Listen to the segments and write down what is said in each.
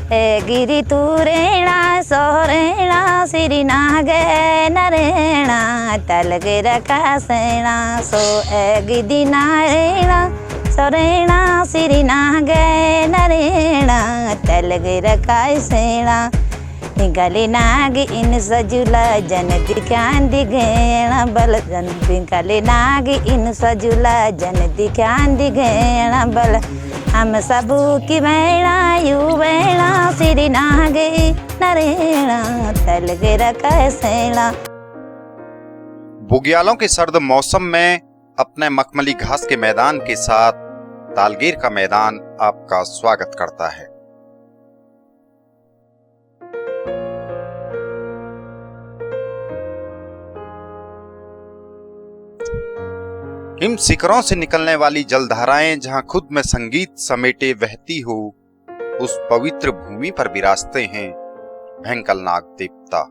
ए गिरी तूरेणा सोरेणा सिरी नागे नरेणा तलगिर कासेणा सो ए गिदी नारेणा सोरेणा सिरी नागे नरेणा तलगिर कासेणा पिंकली नाग इन सजुला जन दिखान दिगेणा बल जन पिंकली नाग इन सजुला जन दिखान दिगेणा बल हम सबू की वेणा यू वेणा सिरी नागे नरेणा तलगिर कैसेणा। बुग्यालों के सर्द मौसम में अपने मखमली घास के मैदान के साथ तालगेर का मैदान आपका स्वागत करता है। हिम शिखरों से निकलने वाली जलधाराएं जहां खुद में संगीत समेटे बहती हो, उस पवित्र भूमि पर विराजते हैं भेंकलनाग देवता।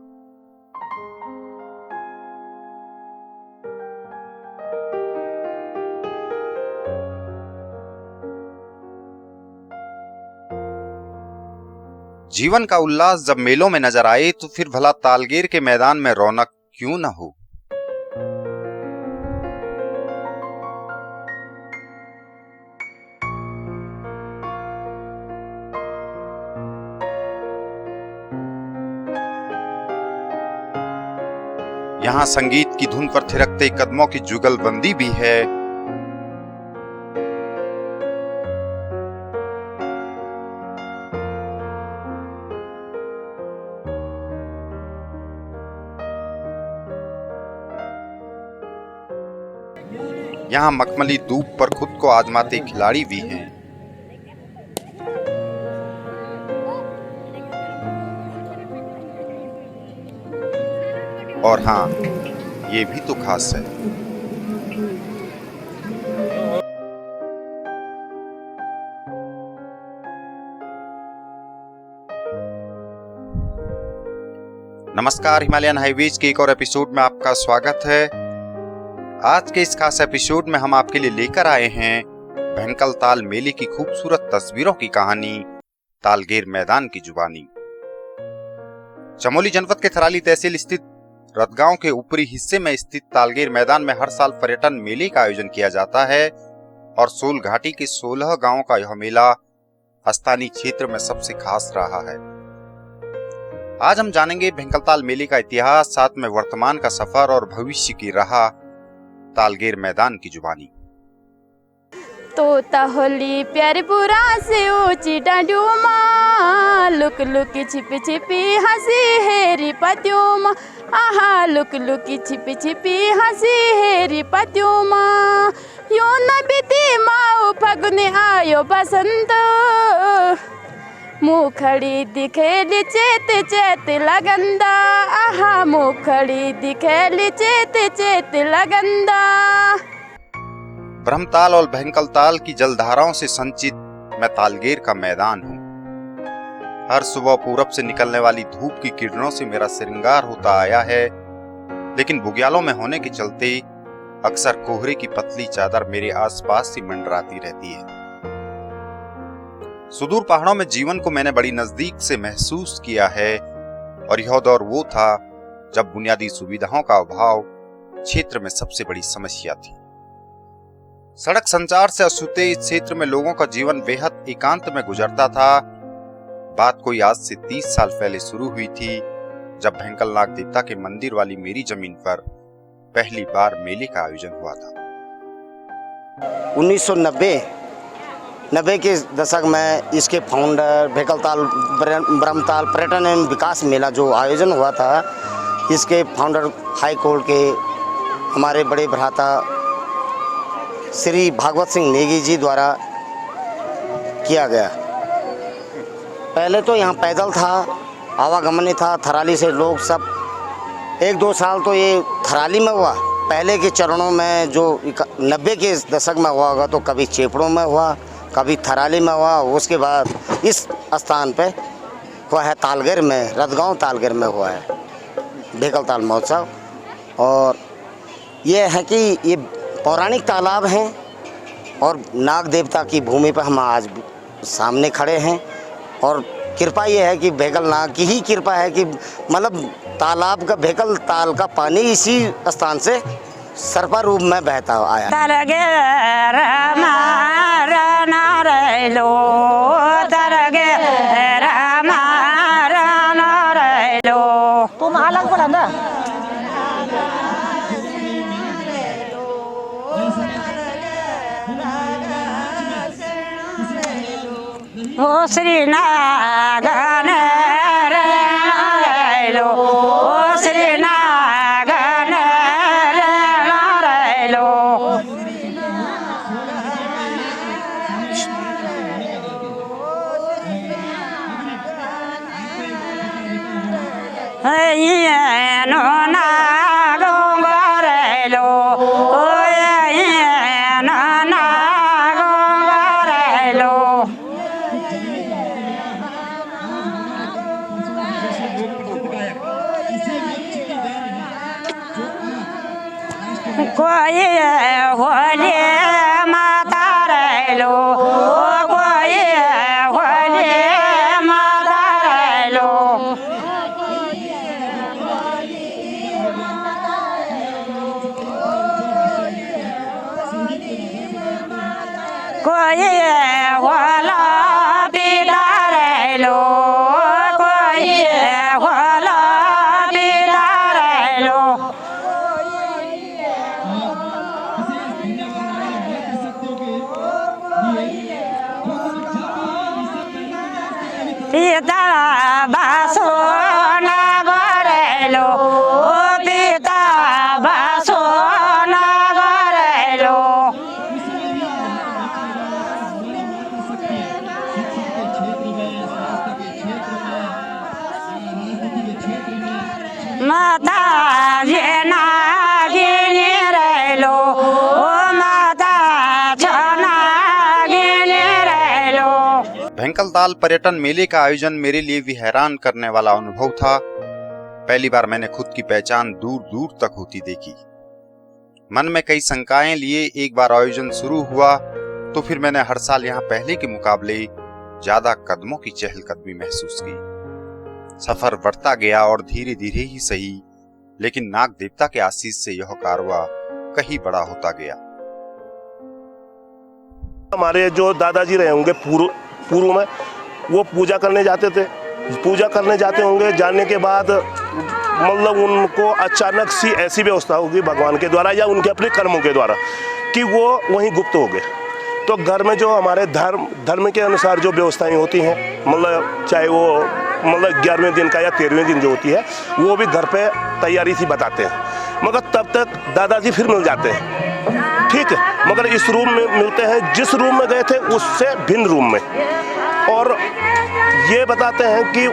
जीवन का उल्लास जब मेलों में नजर आए तो फिर भला तालगेर के मैदान में रौनक क्यों न हो। यहाँ संगीत की धुन पर थिरकते कदमों की जुगलबंदी भी है। यहाँ मखमली दूब पर खुद को आजमाते खिलाड़ी भी हैं। और हाँ, ये भी तो खास है। नमस्कार, हिमालयन हाईवेज के एक और एपिसोड में आपका स्वागत है। आज के इस खास एपिसोड में हम आपके लिए लेकर आए हैं भेंकल ताल मेले की खूबसूरत तस्वीरों की कहानी, तालगेर मैदान की जुबानी। चमोली जनपद के थराली तहसील स्थित रतगांव के ऊपरी हिस्से में स्थित तालगेर मैदान में हर साल पर्यटन मेले का आयोजन किया जाता है और सोल घाटी के 16 गांवों का यह मेला स्थानीय क्षेत्र में सबसे खास रहा है। आज हम जानेंगे भेंकलताल मेले का इतिहास, साथ में वर्तमान का सफर और भविष्य की राह, तालगेर मैदान की जुबानी। तोता होली प्यारे पूरा से ऊंची डांडियों माँ, लुक लुकी छिपी छिपी हंसी हेरी पतियों माँ, आहा लुक लुकी छिपी छिपी हंसी हेरी पतियों माँ। यो न बीती माँ फगुने आयो बसंत, मुखड़ी दिखेली चेत चेत लगंदा, आहा मुखड़ी दिखेली चेत चेत लगंदा। ब्रह्मताल और भेंकलताल की जलधाराओं से संचित मैं तालगेर का मैदान हूँ। हर सुबह पूरब से निकलने वाली धूप की किरणों से मेरा श्रृंगार होता आया है, लेकिन बुग्यालों में होने के चलते अक्सर कोहरे की पतली चादर मेरे आसपास ही मंडराती रहती है। सुदूर पहाड़ों में जीवन को मैंने बड़ी नजदीक से महसूस किया है और यह दौर वो था जब बुनियादी सुविधाओं का अभाव क्षेत्र में सबसे बड़ी समस्या थी। सड़क संचार से अछूते इस क्षेत्र में लोगों का जीवन बेहद एकांत में गुजरता था। बात कोई आज से 30 साल पहले शुरू हुई थी, जब भेंकलनाग देवता के मंदिर वाली मेरी जमीन पर पहली बार मेले का आयोजन हुआ था। 1990 के दशक में इसके फाउंडर भेंकलताल ब्रह्मताल पर्यटन एवं विकास मेला जो आयोजन हुआ था, इसके फाउंडर हाई कोर्ट के हमारे बड़े भ्राता श्री भागवत सिंह नेगी जी द्वारा किया गया। पहले तो यहाँ पैदल था, आवागमन था, थराली से लोग सब 1-2 साल तो ये थराली में हुआ। पहले के चरणों में जो 90 के दशक में हुआ होगा तो कभी चेपड़ों में हुआ, कभी थराली में हुआ। उसके बाद इस स्थान पे हुआ है तालगेर में, रतगांव तालगेर में हुआ है भेंकलताल महोत्सव। और ये है कि ये पौराणिक तालाब हैं और नाग देवता की भूमि पर हम आज सामने खड़े हैं और कृपा ये है कि भेकल नाग की ही कृपा है कि मतलब तालाब का भेकल ताल का पानी इसी स्थान से सर्पा रूप में बहता आया। तुम अलग पड़ा ना। ओ श्री नागन लो, ओ श्री नागन लो। नो नागो रे लो, ओ नो नागो रे लो। कोई होली माता रे लो, कोई होली माता रे लो। कोई होला पीड़ा रे लो, कोई होला पीड़ा रे लो। पिता बासो ना बरेलो, पिता बासो ना बरेलो। माता ये नागिनी रेलो, माता नागिनी रेलो। भेंकल ताल पर्यटन मेले का आयोजन मेरे लिए भी हैरान करने वाला अनुभव था। पहली बार मैंने खुद की पहचान दूर दूर तक होती देखी। मन में कई शंकाएं लिए एक बार आयोजन शुरू हुआ तो फिर मैंने हर साल यहाँ पहले के मुकाबले ज्यादा कदमों की चहलकदमी महसूस की। सफर बढ़ता गया और धीरे धीरे ही सही, लेकिन नाग देवता के आशीष से यह कारवां कहीं बड़ा होता गया। हमारे जो दादाजी रहे होंगे पूर्व में, वो पूजा करने जाते थे। पूजा करने जाते होंगे, जाने के बाद मतलब उनको अचानक सी ऐसी व्यवस्था होगी भगवान के द्वारा या उनके अपने कर्मों के द्वारा कि वो वहीं गुप्त हो गए। तो घर में जो हमारे धर्म के अनुसार जो व्यवस्थाएं होती हैं, मतलब चाहे वो मतलब 11वें दिन का या 13वें दिन जो होती है, वो भी घर पे तैयारी सी बताते हैं। मगर तब तक दादाजी फिर मिल जाते हैं, ठीक है, मगर इस रूम में मिलते हैं जिस रूम में गए थे उससे भिन्न रूम में। और ये बताते हैं कि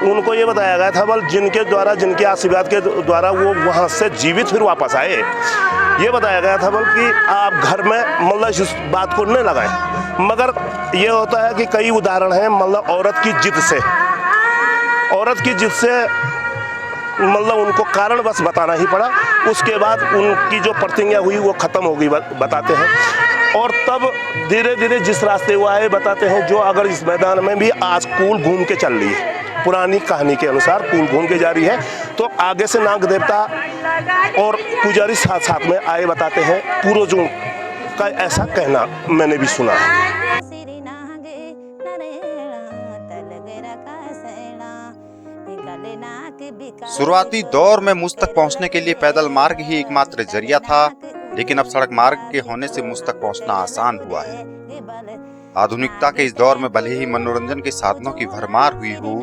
उनको ये बताया गया था बल जिनके द्वारा, जिनके आशीर्वाद के द्वारा वो वहाँ से जीवित फिर वापस आए, ये बताया गया था बल कि आप घर में मतलब इस बात को न लगाएं। मगर ये होता है कि कई उदाहरण हैं, मतलब औरत की जिद से मतलब उनको कारणवश बताना ही पड़ा। उसके बाद उनकी जो प्रतिज्ञा हुई वो ख़त्म हो गई, बताते हैं। और तब धीरे धीरे जिस रास्ते वो आए बताते हैं, जो अगर इस मैदान में भी आज कूल घूम के चल रही है, पुरानी कहानी के अनुसार कूल घूम के जा रही है, तो आगे से नाग देवता और पुजारी साथ साथ में आए बताते हैं। पूर्वजों का ऐसा कहना मैंने भी सुना है। शुरुआती दौर में मुझ तक पहुंचने के लिए पैदल मार्ग ही एकमात्र जरिया था, लेकिन अब सड़क मार्ग के होने से मुझ तक पहुंचना आसान हुआ है। आधुनिकता के इस दौर में भले ही मनोरंजन के साधनों की भरमार हुई हो,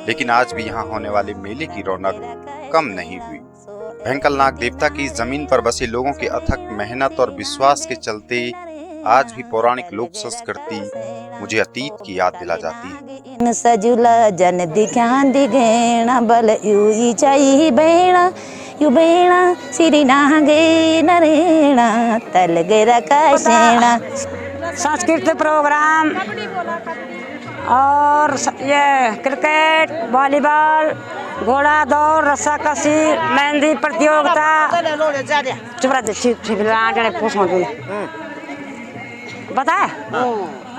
लेकिन आज भी यहाँ होने वाले मेले की रौनक कम नहीं हुई। भेंकल नाग देवता की जमीन पर बसे लोगों की अथक मेहनत और विश्वास के चलते आज भी पौराणिक लोक संस्कृति मुझे अतीत की याद दिला जाती है। सजुला जन दिखान दिगेना बल यू चाहिए बेना यू बेना श्री नागे नरेना तलगेरा काशेना। सांस्कृतिक प्रोग्राम और ये क्रिकेट, वॉलीबॉल, घोड़ा दौड़, रस्साकशी, मेहंदी प्रतियोगिता, पता है।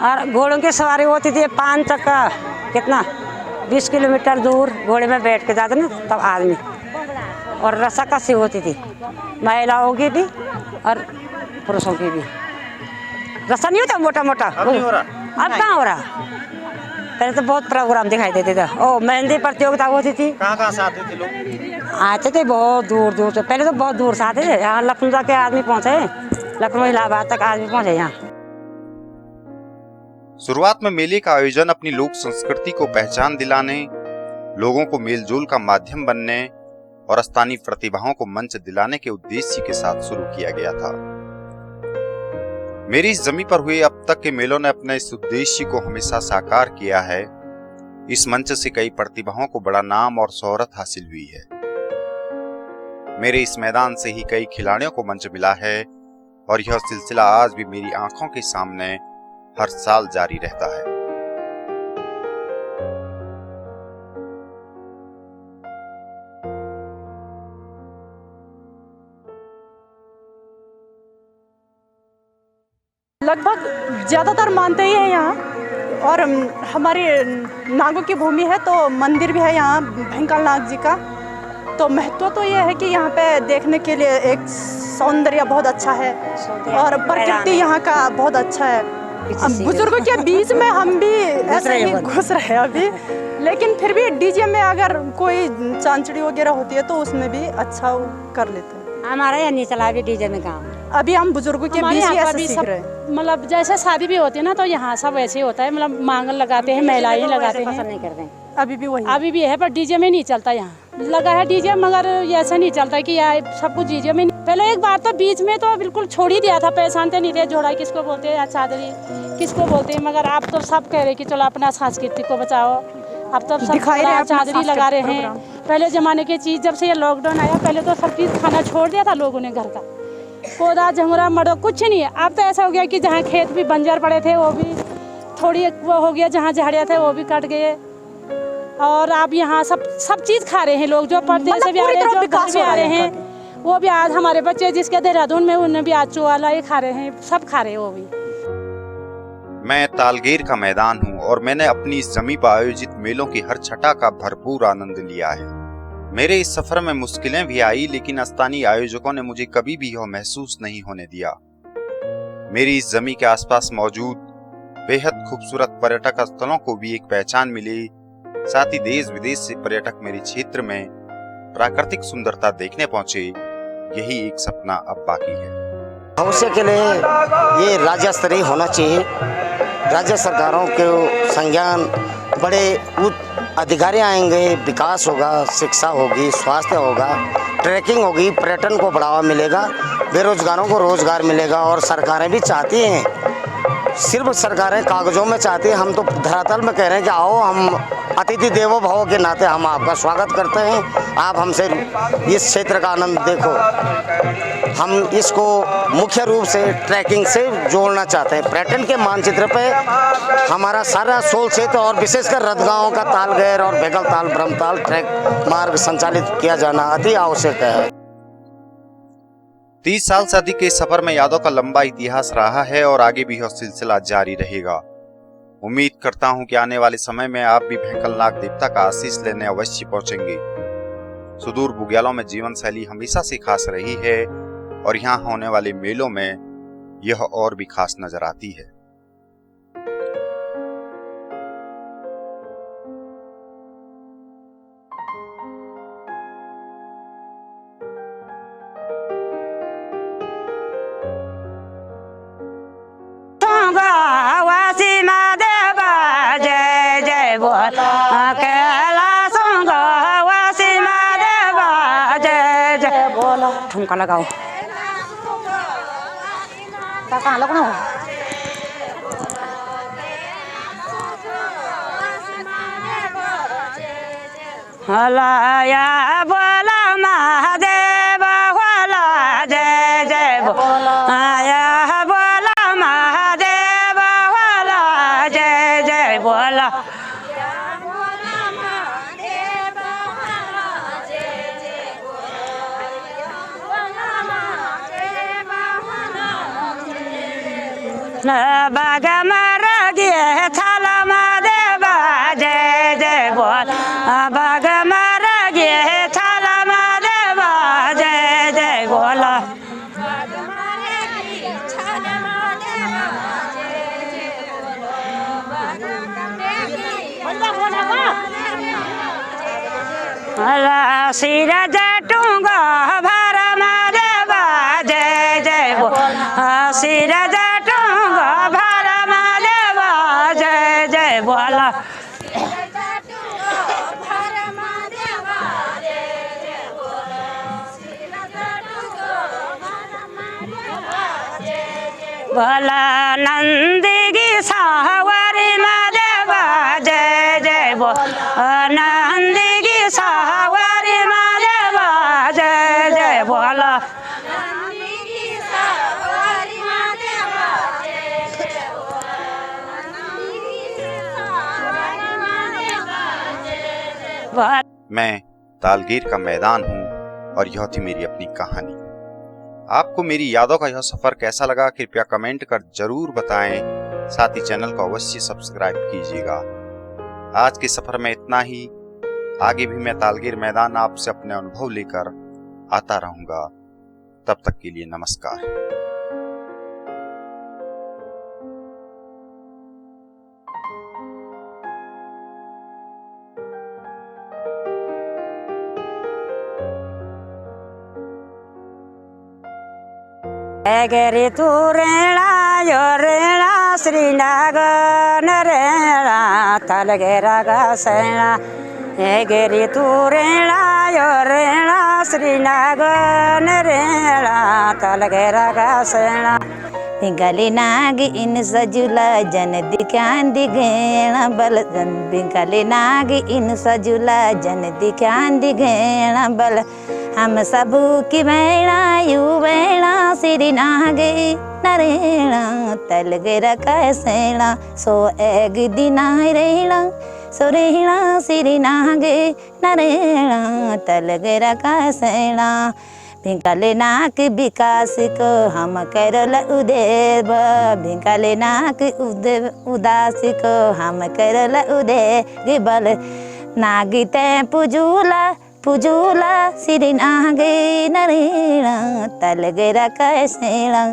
और घोड़ों की सवारी होती थी 5 चक्का, कितना 20 किलोमीटर दूर घोड़े में बैठ के जाते ना तब आदमी, और रस्सा कसी होती थी महिलाओं की भी और पुरुषों की भी। रस्सा नहीं होता मोटा मोटा, अब कहाँ हो रहा। पहले तो बहुत प्रोग्राम दिखाई देते थे। ओ मेहंदी प्रतियोगिता होती थी। कहाँ से आते थे लोग? आते थे बहुत दूर दूर से, पहले तो बहुत दूर से आते थे। यहाँ लखनऊ तक के आदमी पहुँचे, लखनऊ इलाहाबाद तक आदमी पहुँचे यहाँ। शुरुआत में मेले का आयोजन अपनी लोक संस्कृति को पहचान दिलाने, लोगों को मेलजोल का माध्यम बनने और स्थानीय प्रतिभाओं को मंच दिलाने के उद्देश्य के साथ शुरू किया गया था। मेरी इस जमीन पर हुए अब तक के मेलों ने अपने इस उद्देश्य को हमेशा साकार किया है। इस मंच से कई प्रतिभाओं को बड़ा नाम और शोहरत हासिल हुई है। मेरे इस मैदान से ही कई खिलाड़ियों को मंच मिला है और यह सिलसिला आज भी मेरी आंखों के सामने हर साल जारी रहता है। लगभग ज़्यादातर मानते ही हैं यहाँ, और हमारी नागों की भूमि है तो मंदिर भी है यहाँ भैंकल नाग जी का। तो महत्व तो ये है कि यहाँ पे देखने के लिए एक सौंदर्य बहुत अच्छा है और प्रकृति यहाँ का बहुत अच्छा है। बुजुर्गों के बीच में हम भी ऐसे ही घुस रहे हैं अभी, लेकिन फिर भी डीजे में अगर कोई चांचड़ी वगैरह होती है तो उसमें भी अच्छा कर लेते हैं। हमारा यहाँ नहीं चला अभी डीजे में काम। अभी हम बुजुर्गों के बीच ही ऐसे सीख रहे हैं। मतलब जैसे शादी भी होती है ना तो यहाँ सब ऐसे ही होता है, मतलब मांगन लगाते हैं, महिलाएं लगाते हैं। नहीं करते हैं। अभी भी है, पर डीजे में नहीं चलता। यहाँ लगा है डीजे, मगर ऐसा नहीं चलता कि यार सब कुछ डीजे में। पहले एक बार तो बीच में तो बिल्कुल छोड़ ही दिया था, पहचानते नहीं थे जोड़ा किसको बोलते हैं या चादरी किसको बोलते हैं। मगर आप तो सब कह रहे कि चलो अपना सांस्कृतिक को बचाओ। अब तो सब चादरी लगा रहे हैं। पहले जमाने की चीज़, जब से ये लॉकडाउन आया पहले तो सब चीज़ खाना छोड़ दिया था लोगों ने, घर का पौधा झंगोरा मड़ो कुछ नहीं है। अब तो ऐसा हो गया कि जहाँ खेत भी बंजर पड़े थे वो भी थोड़ी वो हो गया, जहाँ झाड़ियाँ थे वो भी कट गए। और अब यहाँ सब चीज़ खा रहे हैं लोग, जो परदेश से भी आ रहे हैं, जो घर भी आ रहे हैं, वो भी आज हमारे बच्चे जिसके देहरादून में उन्हें भी आज चुवाला ही खा रहे हैं, सब खा रहे हैं वो भी। मैं तालगेर का मैदान हूँ और मैंने अपनी इस जमीन पर आयोजित मेलों की हर छटा का भरपूर आनंद लिया है। मेरे इस सफर में मुश्किलें भी आई, लेकिन स्थानीय आयोजकों ने मुझे कभी भी यह महसूस नहीं होने दिया। मेरी इस जमीन के आसपास मौजूद बेहद खूबसूरत पर्यटक स्थलों को भी एक पहचान मिली। साथ ही देश विदेश से पर्यटक मेरे क्षेत्र में प्राकृतिक सुंदरता देखने पहुंचे। यही एक सपना अब बाकी है। भविष्य के लिए ये राज्य स्तरीय होना चाहिए। राज्य सरकारों के संज्ञान बड़े अधिकारी आएंगे, विकास होगा, शिक्षा होगी, स्वास्थ्य होगा, ट्रैकिंग होगी, पर्यटन को बढ़ावा मिलेगा, बेरोजगारों को रोजगार मिलेगा। और सरकारें भी चाहती हैं, सिर्फ सरकारें कागजों में चाहती हैं, हम तो धरातल में कह रहे हैं कि आओ, हम अतिथि देवो भव के नाते हम आपका स्वागत करते हैं। आप हमसे इस क्षेत्र का आनंद देखो। हम इसको मुख्य रूप से ट्रैकिंग से जोड़ना चाहते हैं। पर्यटन के मानचित्र पे हमारा सारा सोल क्षेत्र और विशेषकर रतगांव का तालगैर और भैकलताल ब्रह्मताल ट्रैक मार्ग संचालित किया जाना अति आवश्यक है। 30 साल से अधिक के सफर में यादों का लंबा इतिहास रहा है और आगे भी यह सिलसिला जारी रहेगा। उम्मीद करता हूं कि आने वाले समय में आप भी भैंकल नाग देवता का आशीष लेने अवश्य पहुंचेंगे। सुदूर बुग्यालों में जीवन शैली हमेशा से खास रही है और यहाँ होने वाले मेलों में यह और भी खास नजर आती है। ठुमका लगाओ। कहाँ लगना हो? हलाया बोला महादेव होला जय जय बोला। आया बोला महादेव होला जय जय बोला। बाग मर गे थाला महादेव जय जय बोल बाग मर गे छाला महादेवा जय जय बोला सिर जटूंगा भर महादेवा जय जय बोल सिर जटूंगा भर महादेवा जय जय बोला भला नंदी की सावरी महादेवा जय जय बोल नंदी की सावरी महादेवा जय जय बोला मैं तालगीर का मैदान हूँ और यह थी मेरी अपनी कहानी। आपको मेरी यादों का यह सफर कैसा लगा कृपया कमेंट कर जरूर बताएं। साथ ही चैनल को अवश्य सब्सक्राइब कीजिएगा। आज के सफर में इतना ही। आगे भी मैं तालगीर मैदान आपसे अपने अनुभव लेकर आता रहूंगा। तब तक के लिए नमस्कार। गिरी तू रेणा यो रेणा श्रीनगर रेणा तलगेरा का सैणा गिरी तू रेणा यो रेणा श्रीनगर रेणा तलगेरा का सैणा पिंगली नाग इन सजुला जन दिखान दिगेणा बल पिंगली नाग इन सजुला जन दिखान दिगेणा बल हम सबू की वेणा you Vena Siri Nage नरेणा तलगेरा कैसेणा so egg दिना रेणा सो रेणा सिरी नागे नरेणा तलगेरा कैसेणा भिंकाले नाक विकास को हम करल उदय भिंकाले नाक उदास को हम करल उदय गिबल नागिते पुजूला सिरी नागे नरेणा तलगेरा कैसेणा।